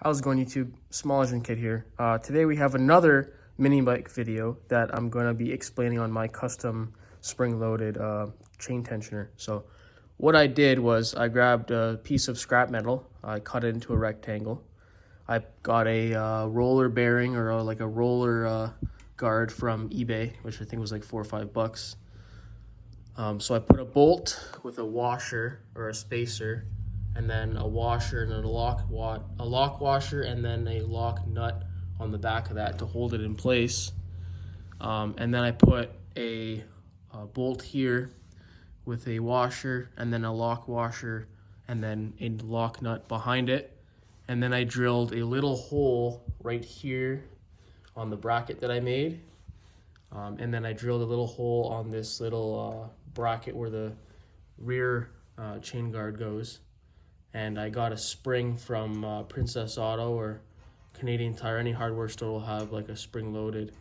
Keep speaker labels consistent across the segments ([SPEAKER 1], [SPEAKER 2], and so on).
[SPEAKER 1] How's it going, YouTube? Small Engine Kid here. Today we have another mini bike video that I'm going to be explaining on my custom spring-loaded chain tensioner. So what I did was I grabbed a piece of scrap metal, I cut it into a rectangle. I got a roller bearing or like a roller guard from eBay, which I think was like $4 or $5. So I put a bolt with a washer or a spacer, and then a washer and a lock washer, and then a lock nut on the back of that to hold it in place. And then I put a bolt here with a washer, and then a lock washer, and then a lock nut behind it. And then I drilled a little hole right here on the bracket that I made. And then I drilled a little hole on this little bracket where the rear chain guard goes. And I got a spring from Princess Auto or Canadian Tire. Any hardware store will have like a spring-loaded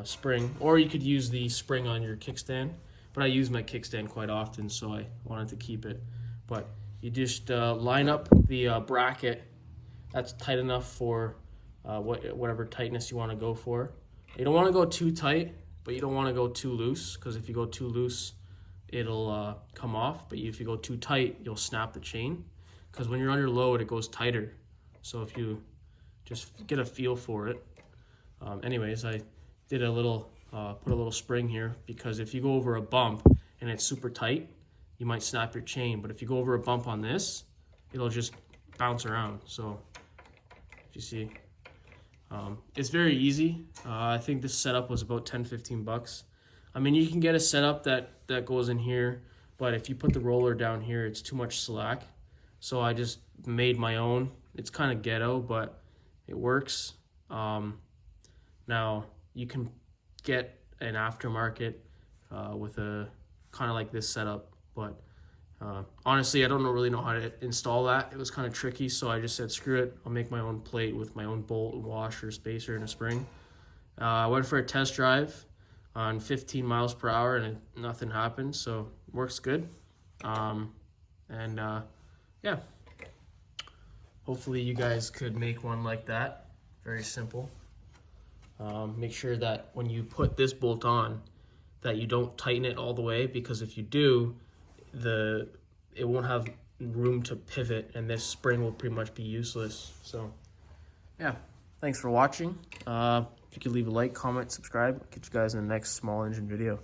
[SPEAKER 1] spring. Or you could use the spring on your kickstand. But I use my kickstand quite often, so I wanted to keep it. But you just line up the bracket. That's tight enough for whatever tightness you want to go for. You don't want to go too tight, but you don't want to go too loose, because if you go too loose, it'll come off. But if you go too tight, you'll snap the chain, because when you're under load, it goes tighter. So if you just get a feel for it. Anyways, I did a little, put a little spring here, because if you go over a bump and it's super tight, you might snap your chain. But if you go over a bump on this, it'll just bounce around. So if you see, it's very easy. I think this setup was about $10-15. I mean, you can get a setup that goes in here, but if you put the roller down here, it's too much slack. So I just made my own. It's kind of ghetto, but it works. Now you can get an aftermarket with a kind of like this setup, but honestly, I don't really know how to install that. It was kind of tricky, so I just said, screw it. I'll make my own plate with my own bolt, washer, spacer, and a spring. I went for a test drive on 15 miles per hour, and nothing happened, so it works good. Yeah, hopefully you guys could make one like that. Very simple. Make sure that when you put this bolt on, that you don't tighten it all the way, because if you do, it won't have room to pivot, and this spring will pretty much be useless. So yeah, thanks for watching. If you could leave a like, comment, subscribe. I'll catch you guys in the next small engine video.